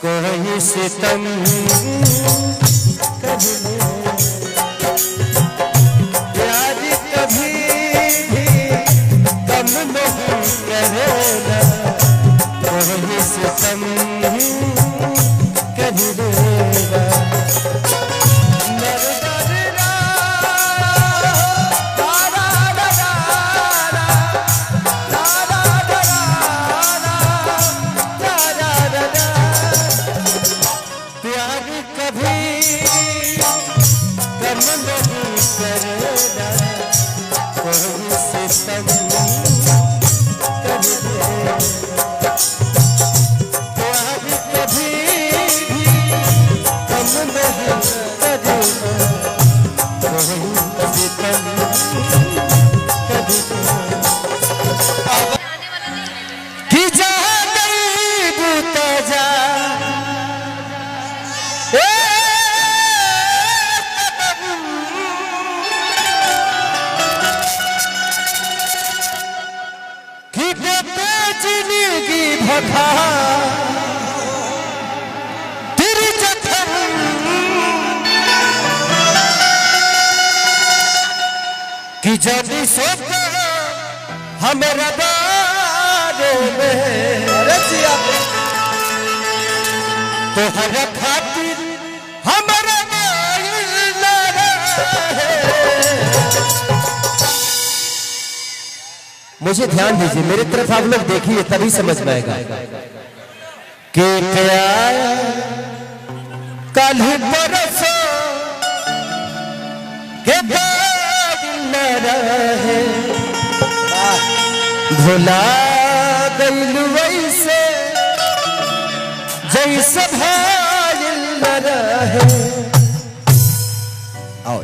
कोई सितम कभी प्यार कभी भी कम नहीं करेगा, कोई सितम कभी देगा। तेरी जखम कि जब सोच हमारा बारे में तो हर खातिर हमारा मुझे ध्यान दीजिए, मेरी तरफ आप लोग देखिए तभी समझ में आएगा कि प्यार कल परसों के बाद न रहे, भुला गइल वैसे जैसे भाइल न रहे। आओ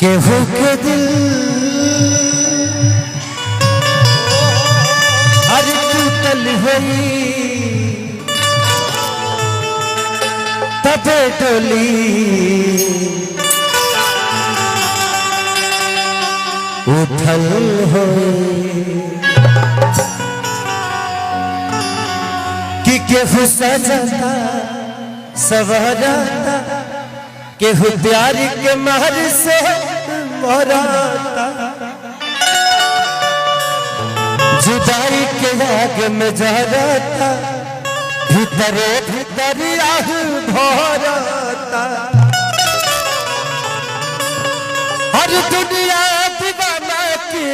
केहू के दिल हर टूटल हुई तबे डोली उठल हुई कि केहू सजता सवरता, केहू प्यार के महर से मराता, जुदाई के आग में जरता, भीतरे भीतर आह भरता। हर दुनिया दीवाना के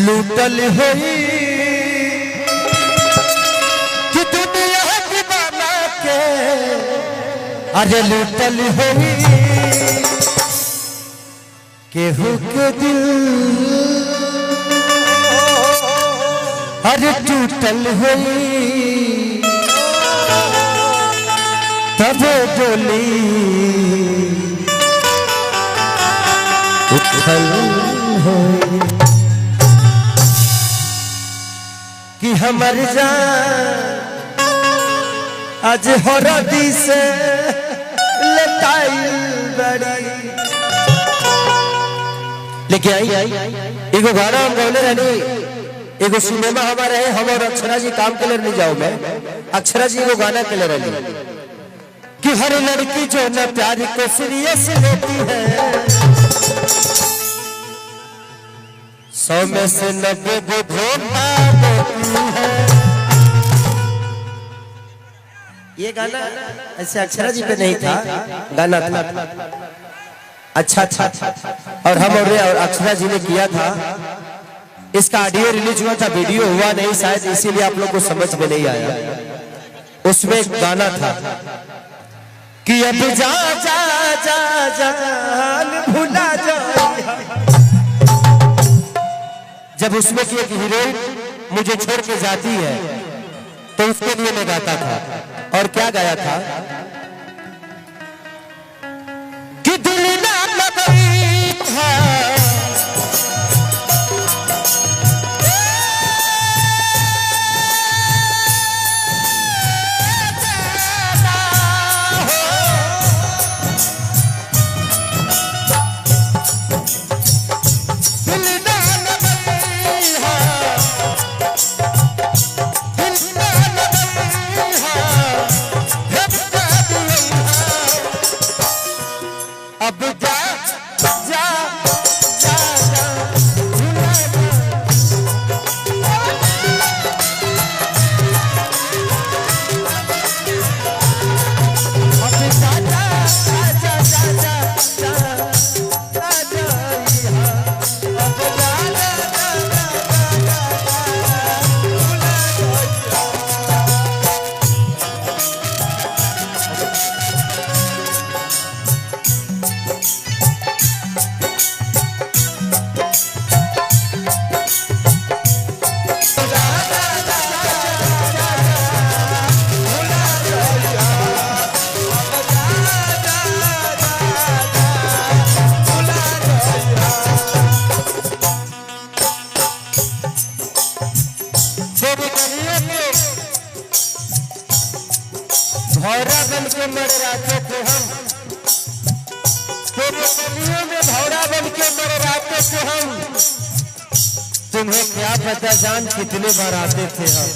लूटल हुई कि दुनिया दीवाना के अरे लूटल हुई, केहू के दिल अरे टूटल हुई तबे डोली उठल हुई कि हमर जान आज हरदी से लेके आई एगो गाना हम गौले रहनी, एगो सिनेमा हमारे है, हम और अक्षरा जी काम के लिए नहीं जाओ, मैं अक्षरा जी एगो गाना के लिए रहनी कि हर लड़की जो न प्यार को सीरियस लेती है 100 में से 90 वो धोखा देती है। ये गाना ऐसे अक्षरा जी पे नहीं था, गाना था अच्छा और हम और अक्षरा जी ने किया था। इसका ऑडियो रिलीज हुआ था, वीडियो हुआ नहीं शायद, इसीलिए आप लोग को समझ में नहीं आया। उसमें गाना था कि अब जा जा जा जान भुला जा, जब उसमें की एक हीरोइन मुझे छोड़ के जाती है तो उसके लिए मैं गाता था। और क्या गाया था कि दिल ना लगई है दिल भौरा बन के मरराते थे हम, तेरे गलियों में भौरा बन के मरराते थे हम। तुम्हें क्या पता जान कितने बार आते थे हम।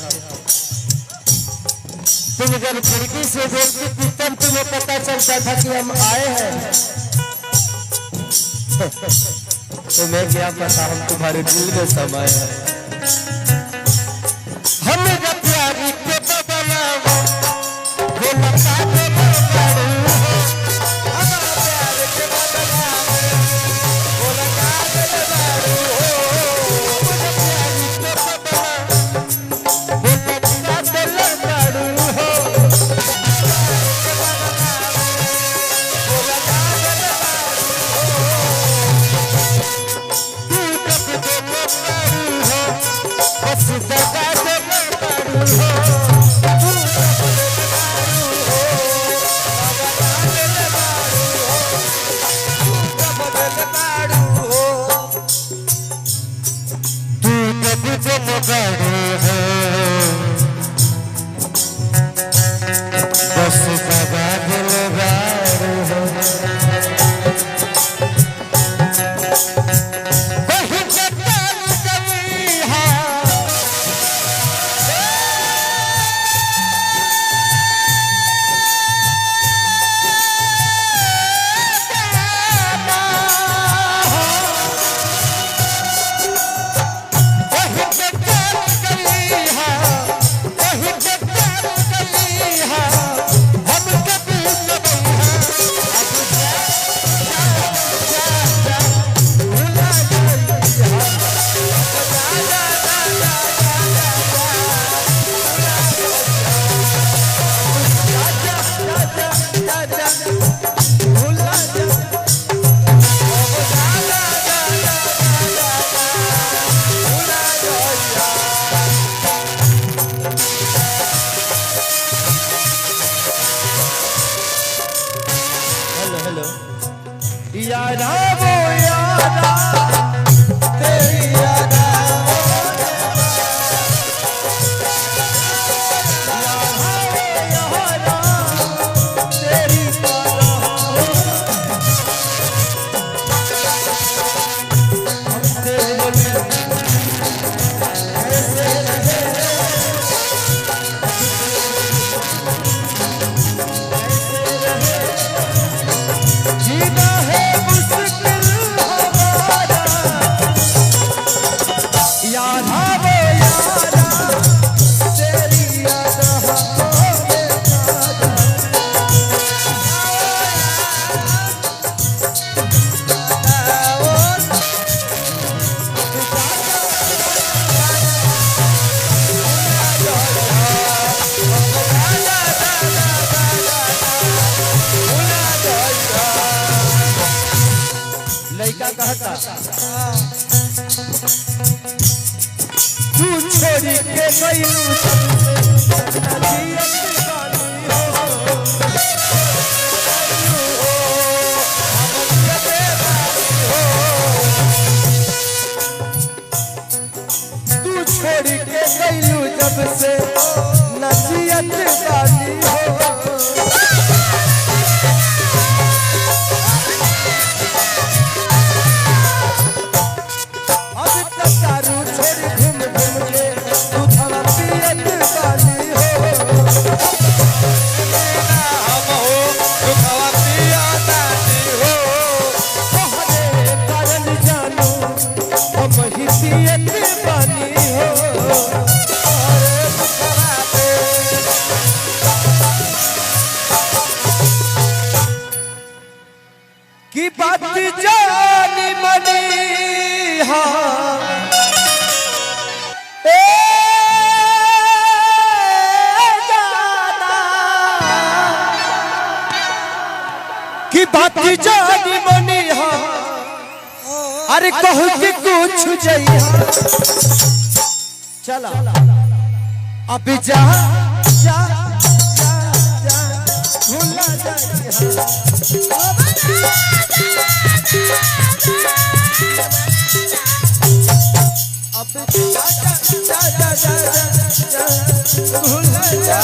तुम जब खिड़की से देखती थी तब तुम्हें पता चलता था कि हम आए हैं। तुम्हें क्या पता हम तुम्हारे दिल में समाये हैं। हमें जब प्यारी के बदला वो लगा के मरकारू हो, हमारा प्यार के बदला वो लगा के मरकारू हो। मुझे प्यारी के बदला वो लगा के मरकारू हो, वो लगा के मरकारू हो। तू कब तो मरकारू हो, बस दगा के मरकारू हो। बस दगा दिल बारू हो। कहीं जतन कभी है यारा वो यारा तेरी यारा तेरी जीना है मुश्किल हमारा, यारा वो यारा तेरी यारा होवे तारा। लड़का कहता तू छोड़ी के गईलू तू छोड़ी के गईलू जब से नसीहत वाली हो। की बात जानी मनी की बात जानी मनी अरे कहू के कुछ जइहा चला अब जा जा जा भूला जाइहा। अब जा जा जा जा जा भूला जा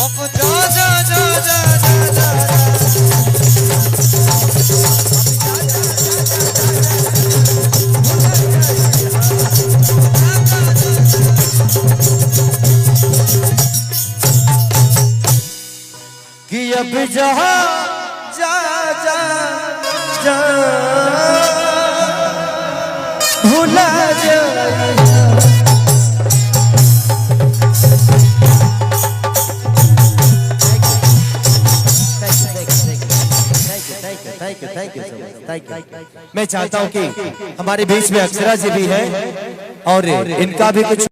अब जा जा जा जा जा जा कि अब जहाँ जा जा जा भुला जा मैं चाहता हूँ कि हमारे बीच में अक्षरा जी भी है और इनका भी कुछ